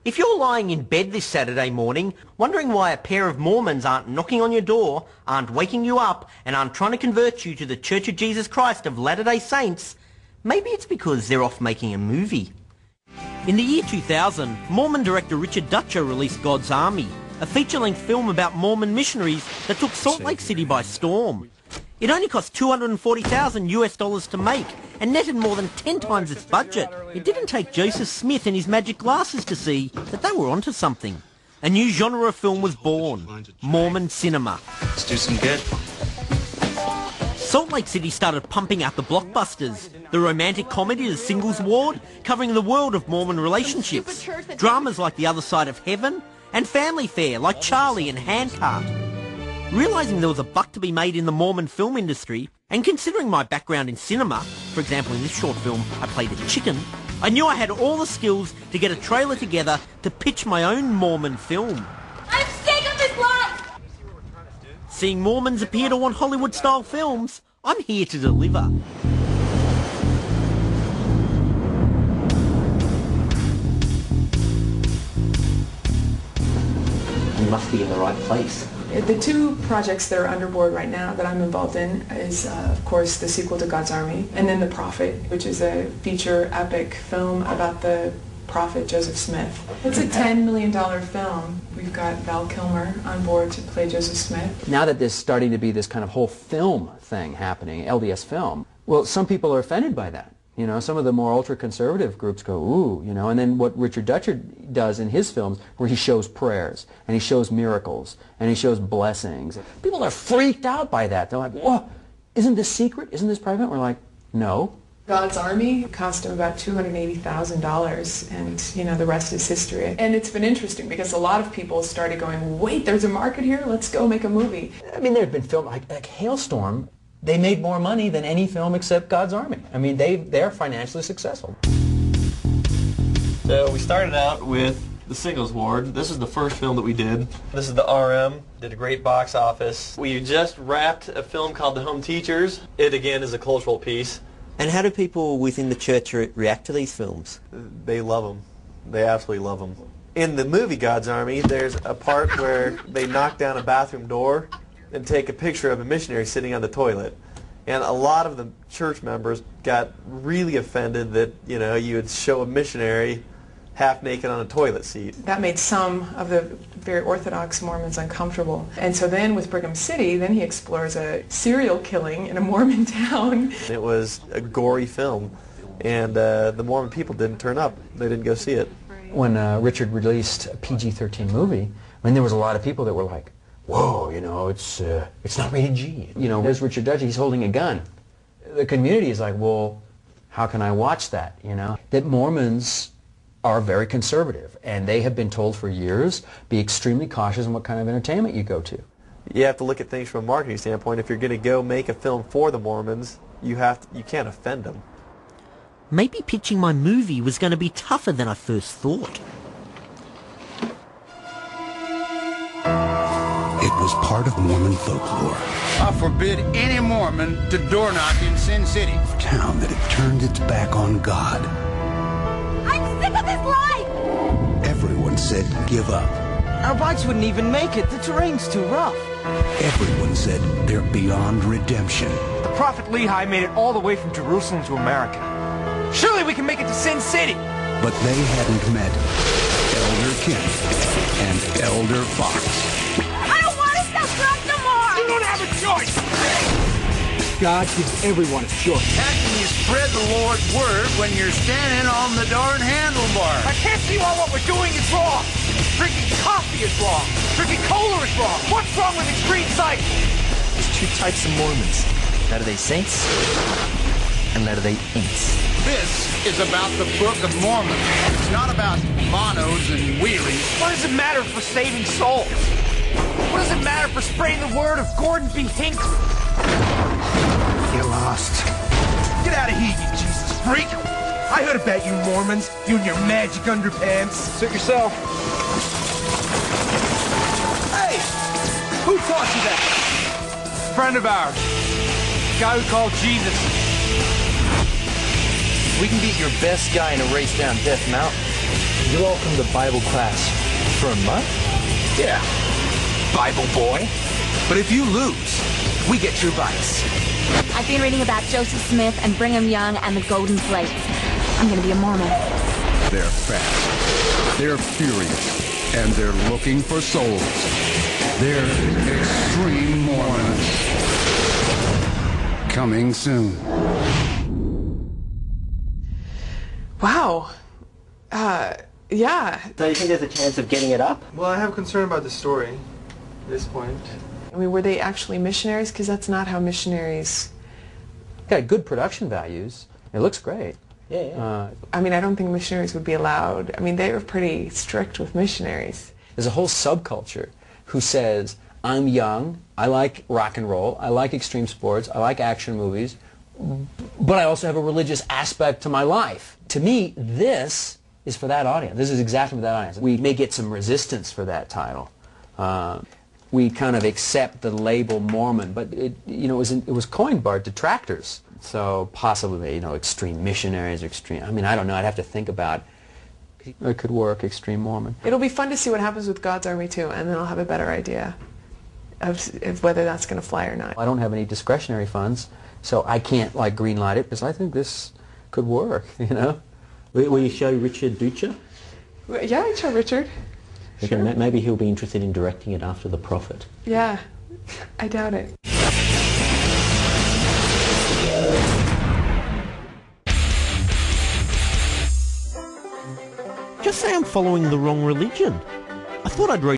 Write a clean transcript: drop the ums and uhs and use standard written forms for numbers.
If you're lying in bed this Saturday morning, wondering why a pair of Mormons aren't knocking on your door, aren't waking you up, and aren't trying to convert you to the Church of Jesus Christ of Latter-day Saints, maybe it's because they're off making a movie. In the year 2000, Mormon director Richard Dutcher released God's Army, a feature-length film about Mormon missionaries that took Salt Lake City by storm. It only cost $240,000 to make and netted more than 10 times its budget. It didn't take Joseph Smith and his magic glasses to see that they were onto something. A new genre of film was born, Mormon cinema. Let's do some good. Salt Lake City started pumping out the blockbusters. The romantic comedy The Singles Ward, covering the world of Mormon relationships. Dramas like The Other Side of Heaven, and family fare like Charlie and Handcart. Realising there was a buck to be made in the Mormon film industry, and considering my background in cinema, for example in this short film I played a chicken, I knew I had all the skills to get a trailer together to pitch my own Mormon film. I'm sick of this life! Seeing Mormons appear to want Hollywood-style films, I'm here to deliver. We must be in the right place. The two projects that are under board right now that I'm involved in is, of course, the sequel to God's Army, and then The Prophet, which is a feature epic film about the prophet Joseph Smith. It's a $10 million film. We've got Val Kilmer on board to play Joseph Smith. Now that there's starting to be this kind of whole film thing happening, LDS film, well, some people are offended by that. You know, some of the more ultra-conservative groups go, ooh, you know, and then what Richard Dutcher does in his films, where he shows prayers, and he shows miracles, and he shows blessings. People are freaked out by that. They're like, whoa, isn't this secret? Isn't this private? We're like, no. God's Army cost him about $280,000, and, you know, the rest is history. And it's been interesting because a lot of people started going, wait, there's a market here? Let's go make a movie. I mean, there had been films like Hailstorm. They made more money than any film except God's Army. I mean, they're financially successful. So we started out with The Singles Ward. This is the first film that we did. This is the RM. Did a great box office. We just wrapped a film called The Home Teachers. It, again, is a cultural piece. And how do people within the church react to these films? They love them. They absolutely love them. In the movie God's Army, there's a part where they knock down a bathroom door and take a picture of a missionary sitting on the toilet. And a lot of the church members got really offended that, you know, you would show a missionary half naked on a toilet seat. That made some of the very Orthodox Mormons uncomfortable. And so then with Brigham City, then he explores a serial killing in a Mormon town. It was a gory film, and the Mormon people didn't turn up. They didn't go see it. When Richard released a PG-13 movie, I mean, there was a lot of people that were like, whoa, you know, it's not rated G. You know, there's Richard Dutcher, he's holding a gun. The community is like, well, how can I watch that, you know? That Mormons are very conservative, and they have been told for years, be extremely cautious in what kind of entertainment you go to. You have to look at things from a marketing standpoint. If you're going to go make a film for the Mormons, you can't offend them. Maybe pitching my movie was going to be tougher than I first thought. It was part of Mormon folklore. I forbid any Mormon to door knock in Sin City. A town that had turned its back on God. I'm sick of this life! Everyone said give up. Our bikes wouldn't even make it. The terrain's too rough. Everyone said they're beyond redemption. The prophet Lehi made it all the way from Jerusalem to America. Surely we can make it to Sin City. But they hadn't met Elder Kent and Elder Fox. You don't have a choice! God gives everyone a choice. How can you spread the Lord's word when you're standing on the darn handlebar? I can't see why what we're doing is wrong. Drinking coffee is wrong. Drinking cola is wrong. What's wrong with extreme sight? There's two types of Mormons. Latter-day Saints and Latter-day Ain'ts. This is about the Book of Mormon. It's not about monos and wheelies. What does it matter for saving souls? What does it matter for spreading the word of Gordon B. Hinckley? You're lost. Get out of here, you Jesus freak! I heard about you Mormons, you and your magic underpants. Suit yourself. Hey! Who taught you that? Friend of ours. Guy who called Jesus. We can beat your best guy in a race down Death Mountain. You all come to Bible class for a month? Yeah, Bible boy. But if you lose, we get your bikes. I've been reading about Joseph Smith and Brigham Young and the Golden Plates. I'm going to be a Mormon. They're fast, they're furious, and they're looking for souls. They're Extreme Mormons. Coming soon. Wow. Yeah. So you think there's a chance of getting it up? Well, I have concern about the story at this point. I mean, were they actually missionaries? Because that's not how missionaries... Got good production values. It looks great. Yeah. I mean, I don't think missionaries would be allowed. I mean, they were pretty strict with missionaries. There's a whole subculture who says, I'm young, I like rock and roll, I like extreme sports, I like action movies, but I also have a religious aspect to my life. To me, this is for that audience. This is exactly for that audience. We may get some resistance for that title. We kind of accept the label Mormon, but it was coined by detractors. So possibly, extreme missionaries, extreme. I mean, I don't know. I'd have to think about. It could work, extreme Mormon. It'll be fun to see what happens with God's Army too, and then I'll have a better idea of whether that's going to fly or not. I don't have any discretionary funds, so I can't green light it because I think this could work. Will you show Richard Ducha? Yeah, I'd show Richard. Sure. Maybe he'll be interested in directing it after The Prophet. Yeah, I doubt it. Just say I'm following the wrong religion. I thought I'd read